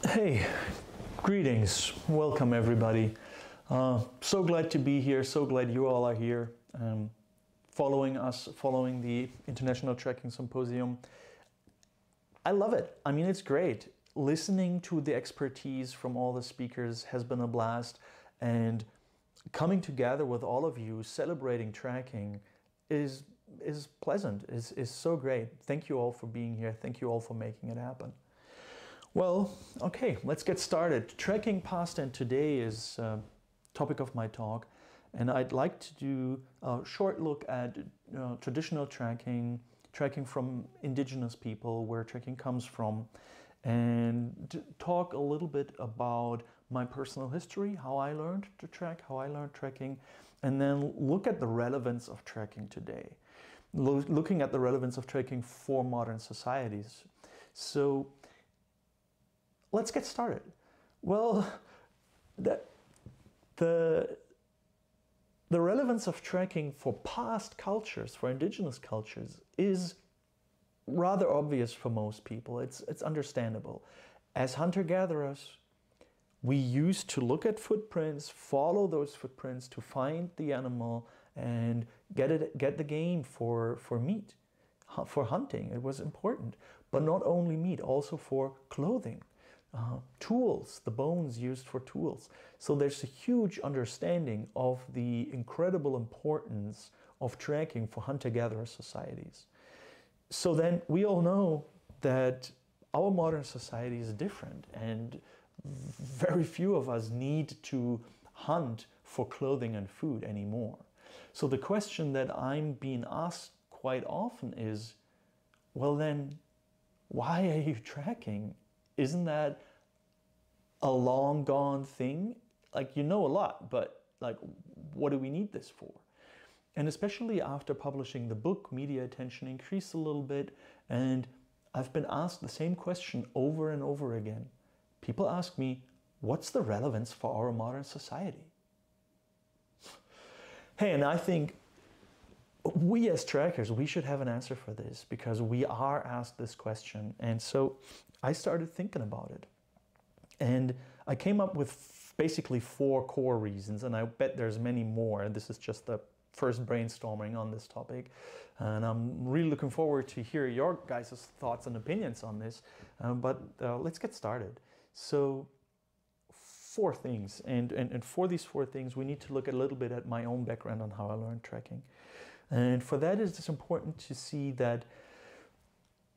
Hey, greetings. Welcome everybody. So glad to be here. So glad you all are here, following us, following the International Tracking Symposium. I love it. I mean, it's great. Listening to the expertise from all the speakers has been a blast, and coming together with all of you, celebrating tracking is pleasant, is so great. Thank you all for being here. Thank you all for making it happen. Well, okay, let's get started. Tracking past and today is topic of my talk, and I'd like to do a short look at traditional tracking from indigenous people, where tracking comes from, and talk a little bit about my personal history, how I learned to track, how I learned tracking, and then look at the relevance of tracking today, looking at the relevance of tracking for modern societies. So let's get started. Well, the relevance of tracking for past cultures, for indigenous cultures, is rather obvious for most people. It's understandable. As hunter-gatherers, we used to look at footprints, follow those footprints to find the animal and get the game for meat, for hunting. It was important, but not only meat, also for clothing. Tools, the bones used for tools. So there's a huge understanding of the incredible importance of tracking for hunter-gatherer societies. So then we all know that our modern society is different, and very few of us need to hunt for clothing and food anymore. So the question that I'm being asked quite often is, well then, why are you tracking? Isn't that a long gone thing? Like, you know a lot, but like, what do we need this for? And especially after publishing the book, media attention increased a little bit, and I've been asked the same question over and over again. People ask me, what's the relevance for our modern society? Hey, and I think we as trackers, we should have an answer for this, because we are asked this question. And so I started thinking about it. And I came up with basically 4 core reasons, and I bet there's many more. This is just the first brainstorming on this topic. And I'm really looking forward to hear your guys' thoughts and opinions on this. But let's get started. So 4 things. And for these 4 things, we need to look a little bit at my own background on how I learned tracking. And for that, it's important to see that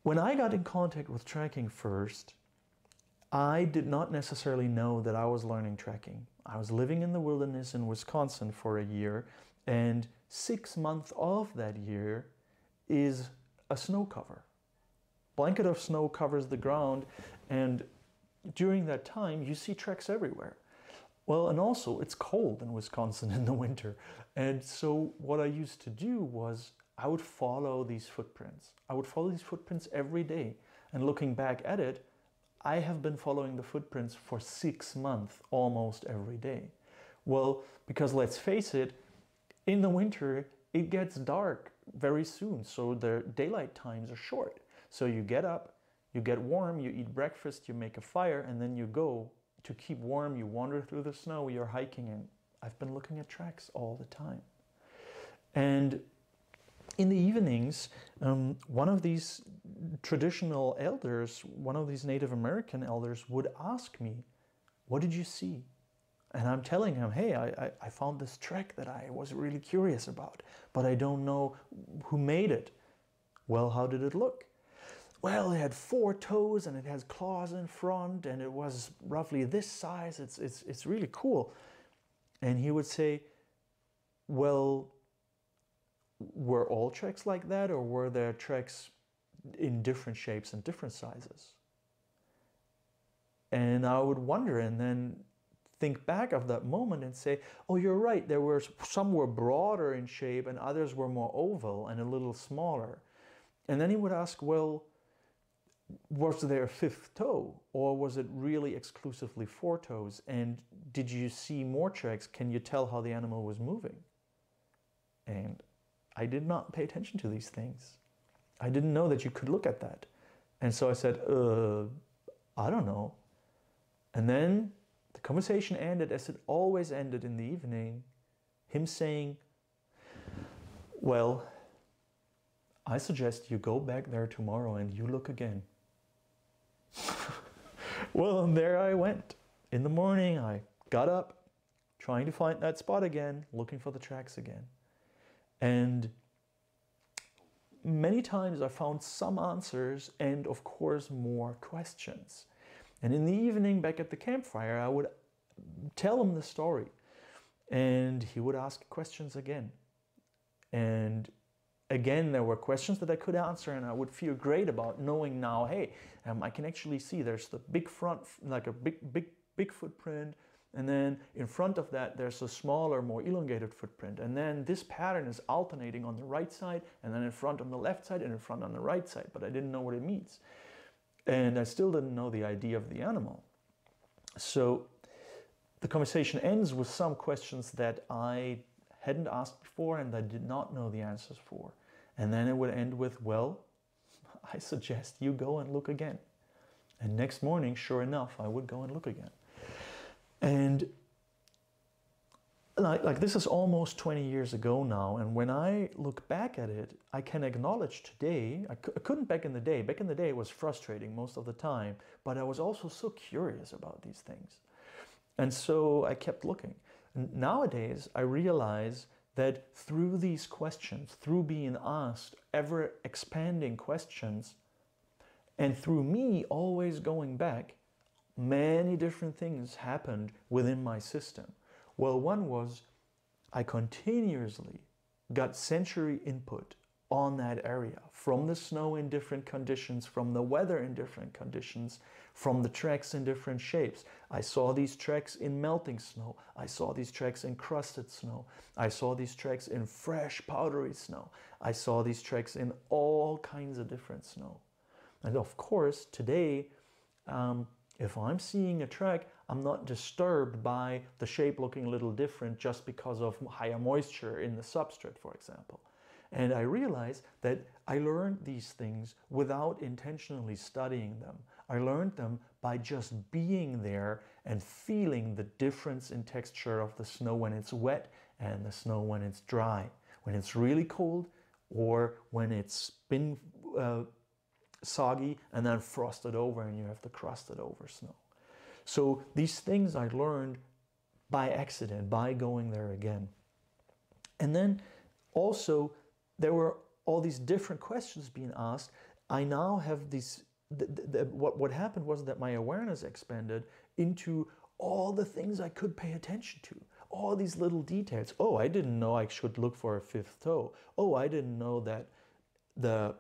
when I got in contact with tracking first, I did not necessarily know that I was learning tracking. I was living in the wilderness in Wisconsin for a year, and 6 months of that year is a snow cover. Blanket of snow covers the ground, and during that time you see tracks everywhere. Well, and also it's cold in Wisconsin in the winter. And so what I used to do was I would follow these footprints. I would follow these footprints every day. And looking back at it, I have been following the footprints for 6 months almost every day. Well, because let's face it, in the winter it gets dark very soon, so the daylight times are short. So you get up, you get warm, you eat breakfast, you make a fire, and then you go to keep warm, you wander through the snow, you're hiking, and I've been looking at tracks all the time. And in the evenings, one of these traditional elders, one of these Native American elders would ask me, what did you see? And I'm telling him, hey, I found this track that I was really curious about, but I don't know who made it. Well, how did it look? Well, it had 4 toes and it has claws in front, and it was roughly this size. It's really cool. And he would say, well, were all tracks like that, or were there tracks in different shapes and different sizes? And I would wonder, and then think back of that moment and say, oh, you're right, some were broader in shape and others were more oval and a little smaller. And then he would ask, well, was there a 5th toe, or was it really exclusively 4 toes? And did you see more tracks? Can you tell how the animal was moving? And I did not pay attention to these things. I didn't know that you could look at that. And so I said, I don't know. And then the conversation ended as it always ended in the evening, him saying, well, I suggest you go back there tomorrow and you look again. Well, and there I went. In the morning, I got up, trying to find that spot again, looking for the tracks again. And many times I found some answers and, of course, more questions. And in the evening, back at the campfire, I would tell him the story. And he would ask questions again. And again, there were questions that I could answer, and I would feel great about knowing now, hey, I can actually see there's the big front, like a big footprint, and then in front of that there's a smaller, more elongated footprint, and then this pattern is alternating on the right side, and then in front on the left side, and in front on the right side, but I didn't know what it means. And I still didn't know the idea of the animal. So the conversation ends with some questions that I hadn't asked before and I did not know the answers for. And then it would end with, well, I suggest you go and look again. And next morning, sure enough, I would go and look again. And like this is almost 20 years ago now, and when I look back at it, I can acknowledge today, I couldn't back in the day. Back in the day it was frustrating most of the time, but I was also so curious about these things. And so I kept looking. And nowadays I realize that through these questions, through being asked ever expanding questions, and through me always going back, many different things happened within my system. Well, one was I continuously got sensory input on that area, from the snow in different conditions, from the weather in different conditions, from the tracks in different shapes. I saw these tracks in melting snow. I saw these tracks in crusted snow. I saw these tracks in fresh powdery snow. I saw these tracks in all kinds of different snow. And of course, today, if I'm seeing a track, I'm not disturbed by the shape looking a little different just because of higher moisture in the substrate, for example. And I realized that I learned these things without intentionally studying them. I learned them by just being there and feeling the difference in texture of the snow when it's wet and the snow when it's dry, when it's really cold or when it's been soggy and then frosted over and you have the crusted over snow. So these things I learned by accident, by going there again. And then also there were all these different questions being asked. I now have these, what happened was that my awareness expanded into all the things I could pay attention to, all these little details. Oh, I didn't know I should look for a fifth toe. Oh, I didn't know that the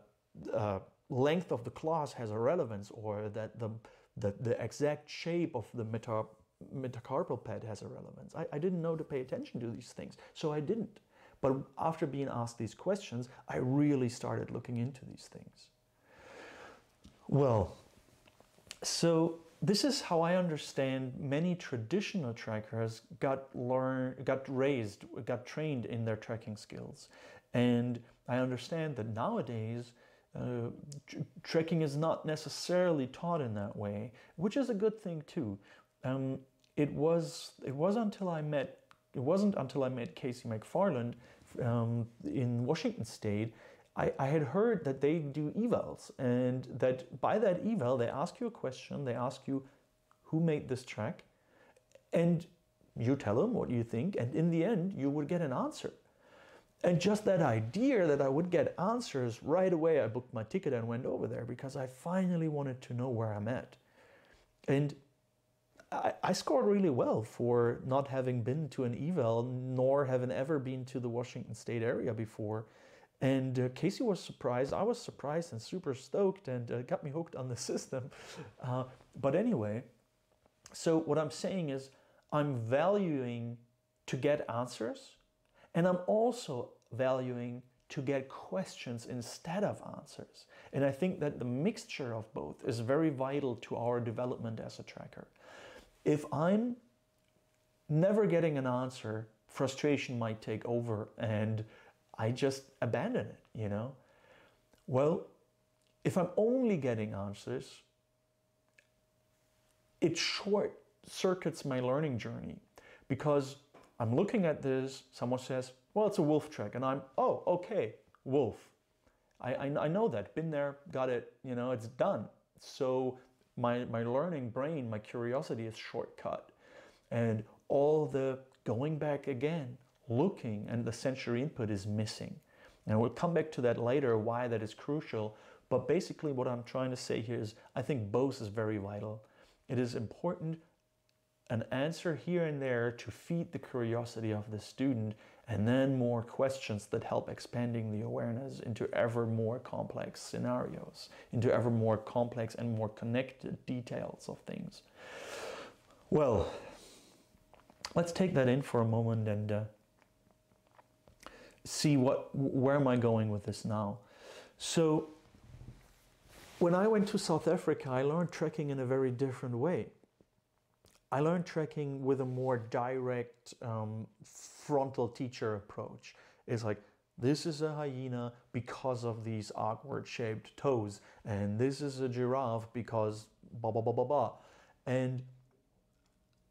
length of the claws has a relevance, or that the exact shape of the metacarpal pad has a relevance. I didn't know to pay attention to these things, so I didn't. But after being asked these questions, I really started looking into these things. Well, so this is how I understand many traditional trackers got trained in their tracking skills. And I understand that nowadays, tracking is not necessarily taught in that way, which is a good thing too. It wasn't until I met Casey McFarland in Washington State, I had heard that they do evals, and that by that eval they ask you a question, they ask you who made this track, and you tell them what you think, and in the end you would get an answer. And just that idea that I would get answers right away, I booked my ticket and went over there because I finally wanted to know where I'm at. And I scored really well for not having been to an eval, nor having ever been to the Washington State area before. And Casey was surprised, I was surprised and super stoked, and got me hooked on the system. But anyway, so what I'm saying is I'm valuing to get answers, and I'm also valuing to get questions instead of answers. And I think that the mixture of both is very vital to our development as a tracker. If I'm never getting an answer, frustration might take over and I just abandon it, you know? Well, if I'm only getting answers, it circuits my learning journey, because I'm looking at this, someone says, well, it's a wolf track, and I'm, oh, okay, wolf. I know that, been there, got it, you know, it's done. So my learning brain, my curiosity is shortcut. And all the going back again, looking, and the sensory input is missing. And we'll come back to that later, why that is crucial. But basically what I'm trying to say here is, I think both is very vital. It is important, an answer here and there to feed the curiosity of the student, and then more questions that help expanding the awareness into ever more complex scenarios, into ever more complex and more connected details of things. Well, let's take that in for a moment and see where am I going with this now. So when I went to South Africa, I learned trekking in a very different way. I learned trekking with a more direct frontal teacher approach. It's like, this is a hyena because of these awkward shaped toes, and this is a giraffe because blah, blah, blah, blah, blah. And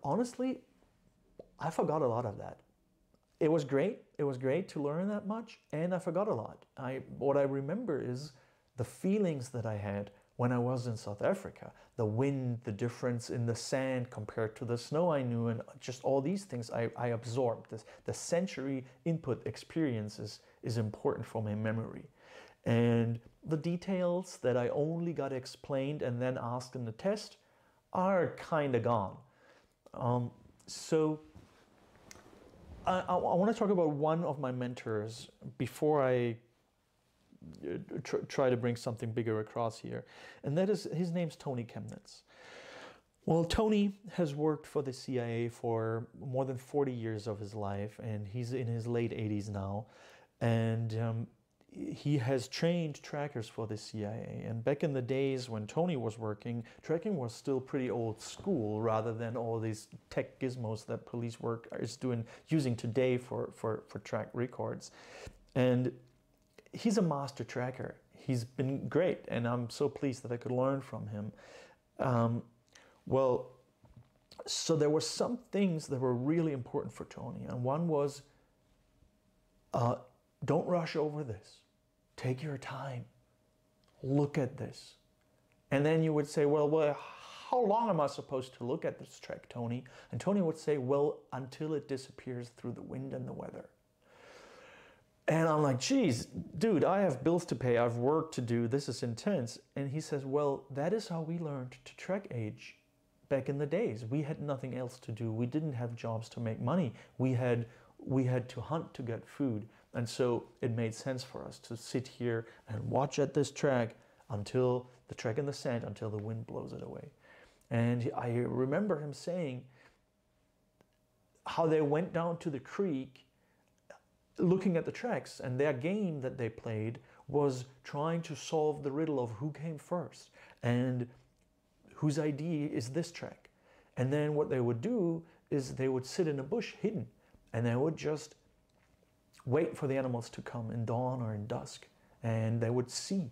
honestly, I forgot a lot of that. It was great. It was great to learn that much, and I forgot a lot. What I remember is the feelings that I had when I was in South Africa, the wind, the difference in the sand compared to the snow I knew, and just all these things I absorbed. The sensory input experiences is important for my memory. And the details that I only got explained and then asked in the test are kind of gone. So I want to talk about one of my mentors before I try to bring something bigger across here, and that is, his name's Tony Kemnitz. Well, Tony has worked for the CIA for more than 40 years of his life, and he's in his late 80s now, and he has trained trackers for the CIA. And back in the days when Tony was working, tracking was still pretty old school, rather than all these tech gizmos that police work is using today for track records. And he's a master tracker. He's been great, and I'm so pleased that I could learn from him. Well, so there were some things that were really important for Tony, and one was, don't rush over this. Take your time. Look at this. And then you would say, well, how long am I supposed to look at this track, Tony? And Tony would say, well, until it disappears through the wind and the weather. And I'm like, geez, dude, I have bills to pay, I have work to do, this is intense. And he says, well, that is how we learned to track age back in the days. We had nothing else to do. We didn't have jobs to make money. We had to hunt to get food. And so it made sense for us to sit here and watch at this track until the track in the sand, until the wind blows it away. And I remember him saying how they went down to the creek looking at the tracks, and their game that they played was trying to solve the riddle of who came first and whose ID is this track. And then what they would do is they would sit in a bush hidden, and they would just wait for the animals to come in dawn or in dusk, and they would see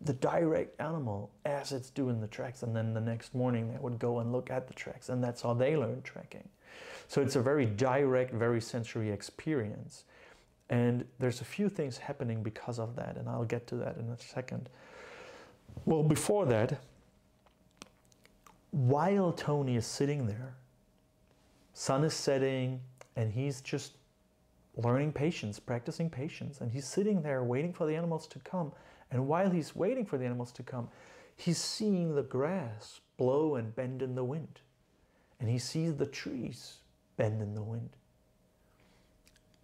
the direct animal as it's doing the tracks, and then the next morning they would go and look at the tracks, and that's how they learned tracking. So it's a very direct, very sensory experience. And there's a few things happening because of that, and I'll get to that in a second. Well, before that, while Tony is sitting there, sun is setting, and he's just learning patience, practicing patience, and he's sitting there waiting for the animals to come. And while he's waiting for the animals to come, he's seeing the grass blow and bend in the wind. And he sees the trees bend in the wind.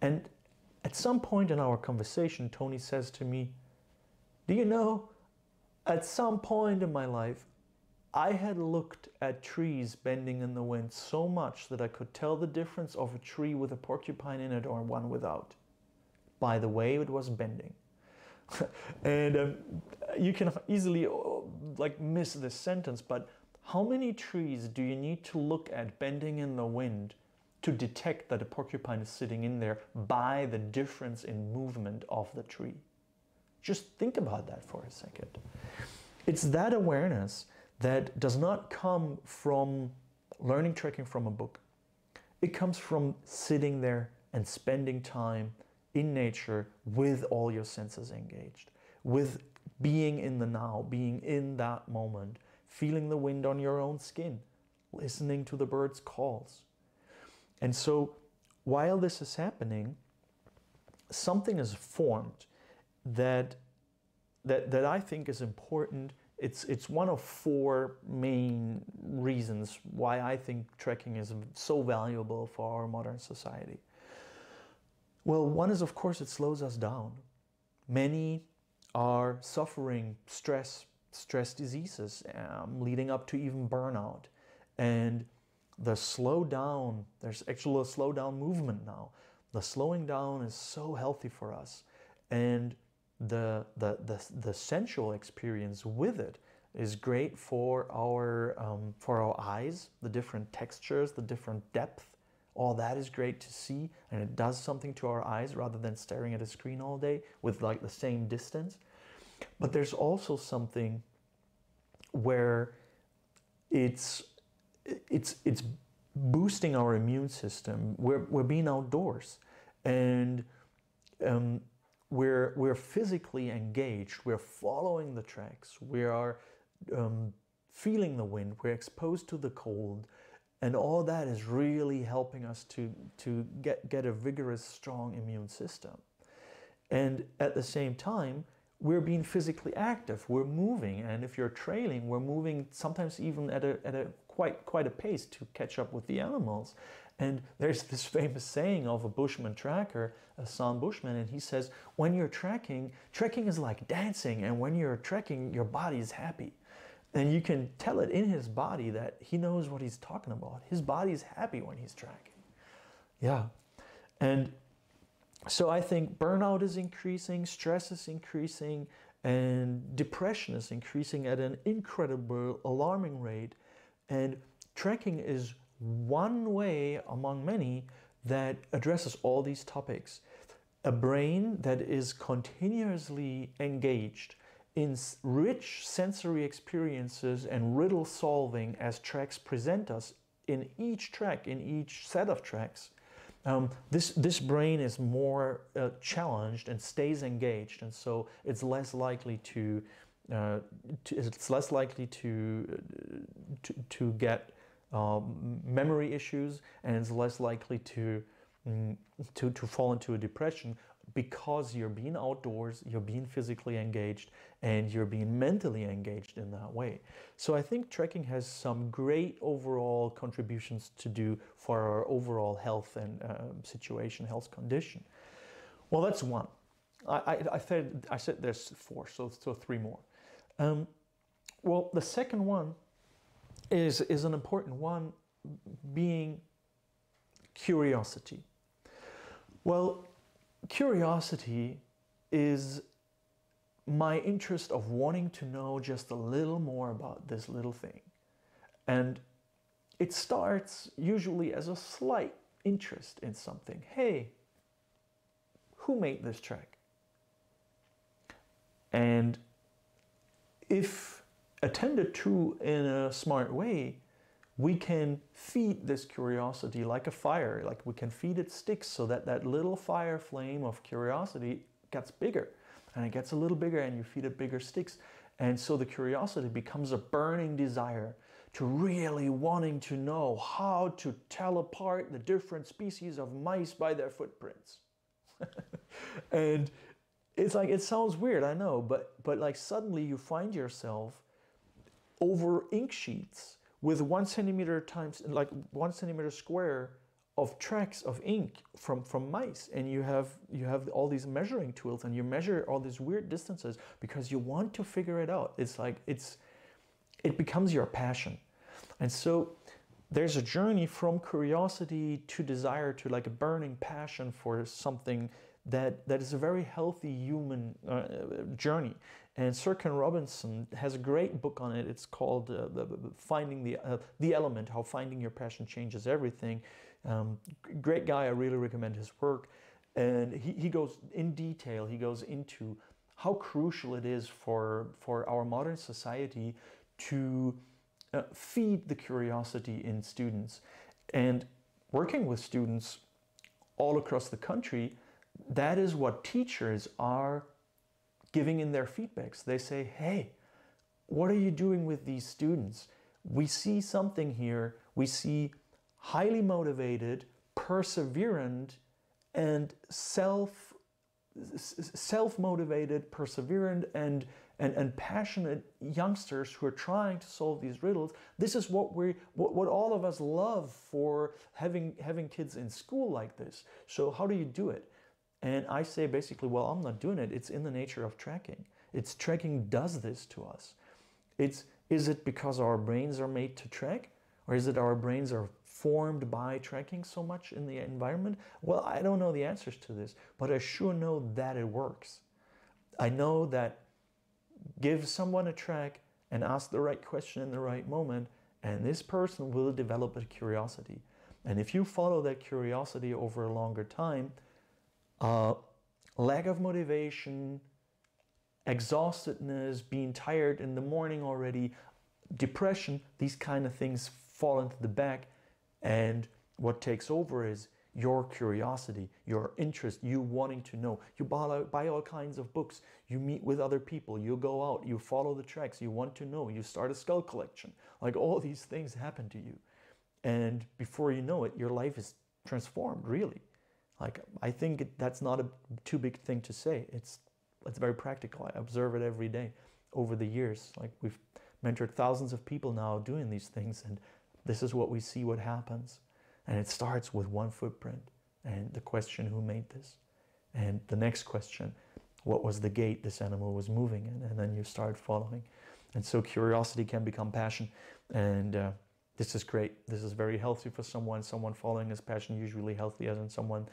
And at some point in our conversation, Tony says to me, do you know, at some point in my life, I had looked at trees bending in the wind so much that I could tell the difference of a tree with a porcupine in it or one without, by the way it was bending. And you can easily miss this sentence, but how many trees do you need to look at bending in the wind to detect that a porcupine is sitting in there by the difference in movement of the tree? Just think about that for a second. It's that awareness that does not come from learning trekking from a book. It comes from sitting there and spending time in nature with all your senses engaged, with being in the now, being in that moment, feeling the wind on your own skin, listening to the birds' calls. And so while this is happening, something is formed that I think is important. It's one of four main reasons why I think trekking is so valuable for our modern society. Well, one is, of course, it slows us down. Many are suffering stress diseases, leading up to even burnout. And the slow down, there's actually a slow down movement now. The slowing down is so healthy for us. And the sensual experience with it is great for our eyes, the different textures, the different depth. All that is great to see, and it does something to our eyes rather than staring at a screen all day with like the same distance. But there's also something where it's boosting our immune system. We're being outdoors, and we're physically engaged. We're following the tracks. We are feeling the wind. We're exposed to the cold. And all that is really helping us to get a vigorous, strong immune system. And at the same time, we're being physically active. We're moving, and if you're trailing, we're moving sometimes even at a quite a pace to catch up with the animals. And there's this famous saying of a Bushman tracker, a San Bushman, and he says, when you're trekking is like dancing, and when you're trekking, your body is happy. And you can tell it in his body that he knows what he's talking about. His body is happy when he's tracking. Yeah. And so I think burnout is increasing, stress is increasing, and depression is increasing at an incredible, alarming rate. And trekking is one way among many that addresses all these topics. A brain that is continuously engaged in rich sensory experiences and riddle solving as tracks present us in each track, in each set of tracks, this brain is more challenged and stays engaged, and so it's less likely to get memory issues, and it's less likely to fall into a depression, because you're being outdoors, you're being physically engaged, and you're being mentally engaged in that way. So I think trekking has some great overall contributions to do for our overall health and situation, health condition. Well, that's one. I said there's four, so three more. Well, the second one is an important one, being curiosity. Well, curiosity is my interest of wanting to know just a little more about this little thing. And it starts usually as a slight interest in something. Hey, who made this track? And if attended to in a smart way, we can feed this curiosity like a fire, like we can feed it sticks, so that that little fire flame of curiosity gets bigger, and it gets a little bigger, and you feed it bigger sticks. And so the curiosity becomes a burning desire to really wanting to know how to tell apart the different species of mice by their footprints. And it's like, it sounds weird, I know, but like suddenly you find yourself over ink sheets with 1 centimeter times, like 1 centimeter square of tracks of ink from mice, and you have all these measuring tools, and you measure all these weird distances because you want to figure it out. It's like it becomes your passion. And so there's a journey from curiosity to desire to like a burning passion for something that is a very healthy human journey. And Sir Ken Robinson has a great book on it. It's called Finding the Element, How Finding Your Passion Changes Everything. Great guy, I really recommend his work. And he goes in detail, he goes into how crucial it is for our modern society to feed the curiosity in students. And working with students all across the country, that is what teachers are giving in their feedbacks. They say, hey, what are you doing with these students? We see something here. We see highly motivated, perseverant, and self-motivated, perseverant, and passionate youngsters who are trying to solve these riddles. This is what all of us love for having kids in school like this. So how do you do it? And I say basically, well, I'm not doing it. It's in the nature of tracking. Tracking does this to us. Is it because our brains are made to track? Or is it our brains are formed by tracking so much in the environment? Well, I don't know the answers to this, but I sure know that it works. I know that give someone a track and ask the right question in the right moment, and this person will develop a curiosity. And if you follow that curiosity over a longer time, lack of motivation, exhaustedness, being tired in the morning already, depression, these kind of things fall into the back, and what takes over is your curiosity, your interest, you wanting to know. You buy all kinds of books, you meet with other people, you go out, you follow the tracks, you want to know, you start a skull collection. Like all these things happen to you. And before you know it, your life is transformed, really. Like, I think that's not a too big thing to say. It's very practical. I observe it every day over the years. Like, we've mentored thousands of people now doing these things, and this is what we see what happens. And it starts with one footprint and the question, who made this? And the next question, what was the gate this animal was moving in? And then you start following. And so curiosity can become passion. And this is great. This is very healthy for someone. Someone following his passion, usually healthier than someone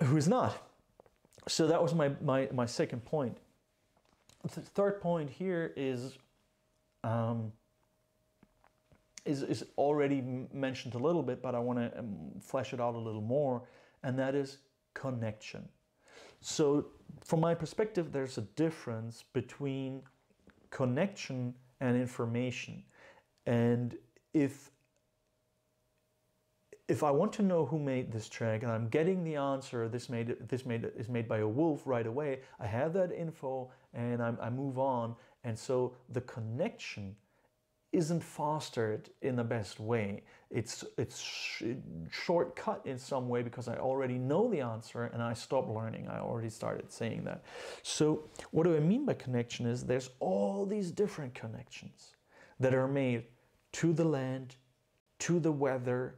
who is not. So that was my second point. The third point here is already mentioned a little bit, but I want to flesh it out a little more, and that is connection. So from my perspective, there's a difference between connection and information. And if I want to know who made this track and I'm getting the answer, this is made by a wolf right away, I have that info and I move on. And so the connection isn't fostered in the best way. It's shortcut in some way because I already know the answer and I stop learning. I already started saying that. So what do I mean by connection is there's all these different connections that are made to the land, to the weather,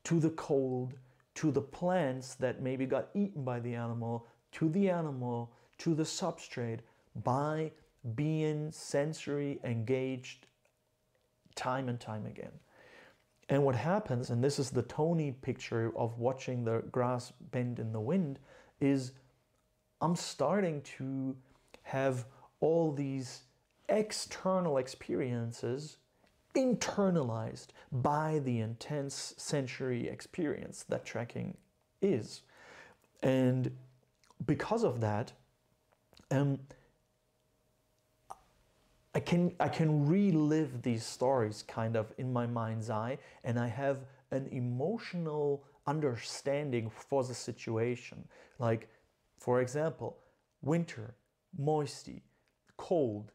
to the cold, to the plants that maybe got eaten by the animal, to the substrate, by being sensory engaged time and time again. And what happens, and this is the Tony picture of watching the grass bend in the wind, is I'm starting to have all these external experiences internalized by the intense sensory experience that tracking is. And because of that, I can relive these stories kind of in my mind's eye, and I have an emotional understanding for the situation. Like, for example, winter, moisty, cold,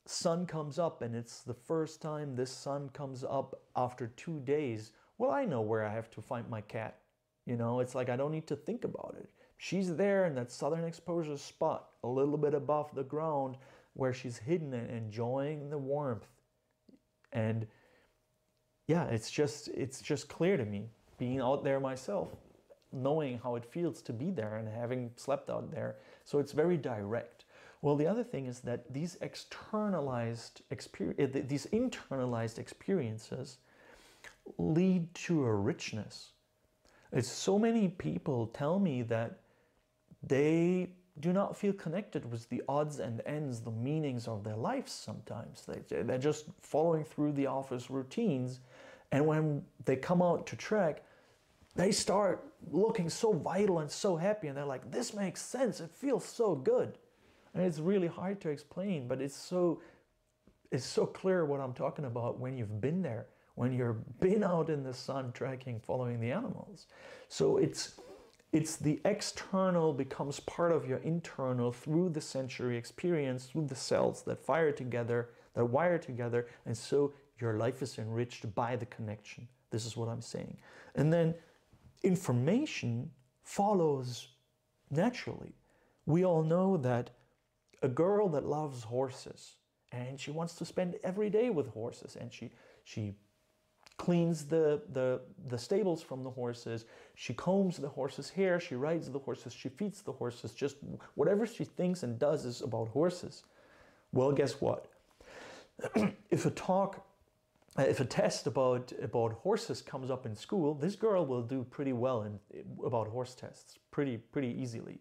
sun comes up, and it's the first time this sun comes up after 2 days. Well, I know where I have to find my cat. You know, it's like I don't need to think about it. She's there in that southern exposure spot, a little bit above the ground, where she's hidden and enjoying the warmth. And yeah, it's just clear to me, being out there myself, knowing how it feels to be there and having slept out there. So it's very direct. Well, the other thing is that these internalized experiences lead to a richness. It's so many people tell me that they do not feel connected with the odds and ends, the meanings of their lives sometimes. They're just following through the office routines, and when they come out to track, they start looking so vital and so happy, and they're like, this makes sense, it feels so good. And it's really hard to explain, but it's is so clear what I'm talking about when you've been there, when you've been out in the sun trekking, following the animals. So it's the external becomes part of your internal through the sensory experience, through the cells that fire together, that wire together, and so your life is enriched by the connection. This is what I'm saying. And then information follows naturally. We all know that a girl that loves horses and she wants to spend every day with horses, and she cleans the stables from the horses, she combs the horses' hair, she rides the horses, she feeds the horses, just whatever she thinks and does is about horses. Well, guess what? If a test about horses comes up in school, this girl will do pretty well about horse tests, pretty easily.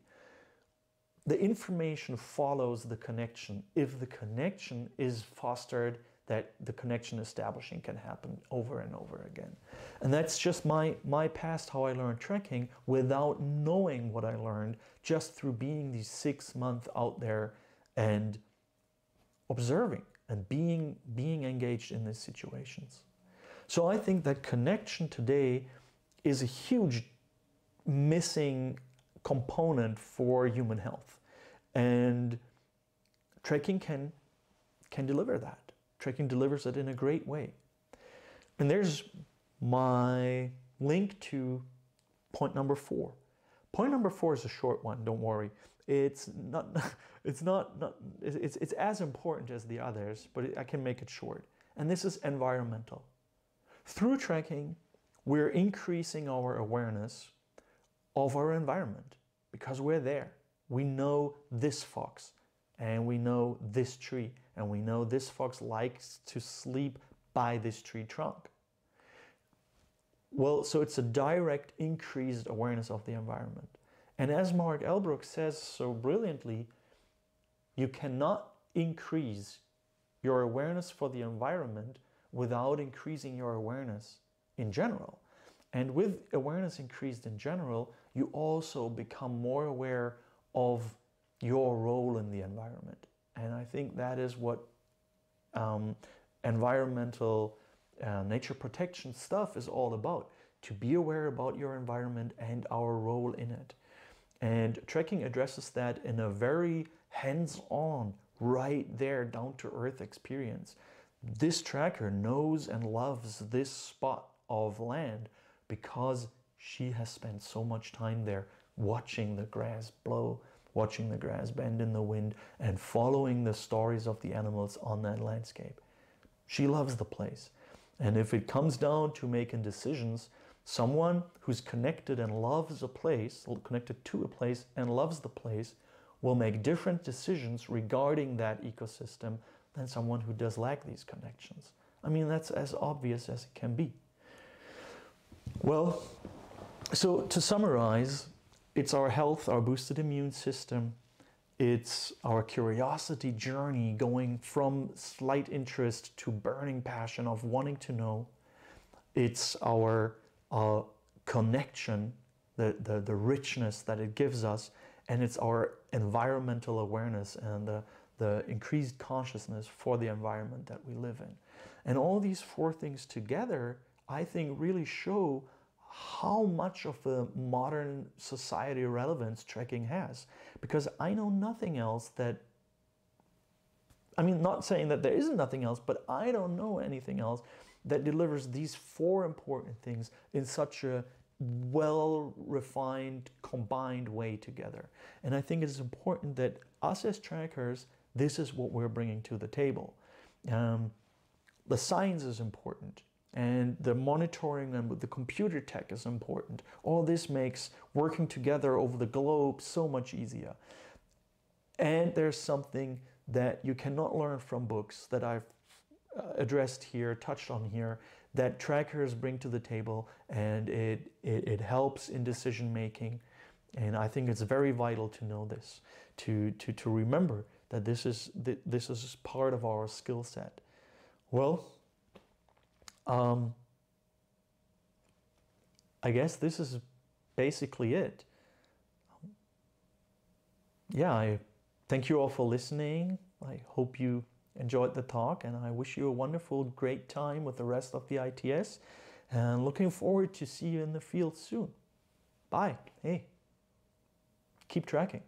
The information follows the connection. If the connection is fostered, that the connection establishing can happen over and over again. And that's just my past, how I learned trekking without knowing what I learned, just through being these 6 months out there and observing and being engaged in these situations. So I think that connection today is a huge missing component for human health. And trekking can deliver that. Trekking delivers it in a great way. And there's my link to point number 4. Point number 4 is a short one, don't worry. It's as important as the others, but I can make it short. And this is environmental. Through trekking, we're increasing our awareness of our environment because we're there. We know this fox, and we know this tree, and we know this fox likes to sleep by this tree trunk. Well, so it's a direct increased awareness of the environment. And as Mark Elbrook says so brilliantly, you cannot increase your awareness for the environment without increasing your awareness in general. And with awareness increased in general, you also become more aware of your role in the environment. And I think that is what environmental nature protection stuff is all about, to be aware about your environment and our role in it. And trekking addresses that in a very hands-on, right there, down-to-earth experience. This tracker knows and loves this spot of land because she has spent so much time there watching the grass blow, watching the grass bend in the wind, and following the stories of the animals on that landscape. She loves the place. And if it comes down to making decisions, someone who's connected and loves a place, connected to a place and loves the place, will make different decisions regarding that ecosystem than someone who does lack these connections. I mean, that's as obvious as it can be. Well, so to summarize, it's our health, our boosted immune system, it's our curiosity journey going from slight interest to burning passion of wanting to know. It's our connection, the richness that it gives us, and it's our environmental awareness and the increased consciousness for the environment that we live in. And all these 4 things together, I think, really show how much of a modern society relevance trekking has. Because I know nothing else that, I mean, not saying that there isn't nothing else, but I don't know anything else that delivers these 4 important things in such a well-refined, combined way together. And I think it is important that us as trackers, this is what we're bringing to the table. The science is important, and the monitoring and the computer tech is important. All this makes working together over the globe so much easier. And there's something that you cannot learn from books that I've addressed here, touched on here, that trackers bring to the table, and it helps in decision making. And I think it's very vital to know this, to remember that this is part of our skill set. Well, I guess this is basically it. Yeah, I thank you all for listening. I hope you enjoyed the talk, and I wish you a wonderful, great time with the rest of the ITS, and looking forward to see you in the field soon. Bye. Hey, keep tracking.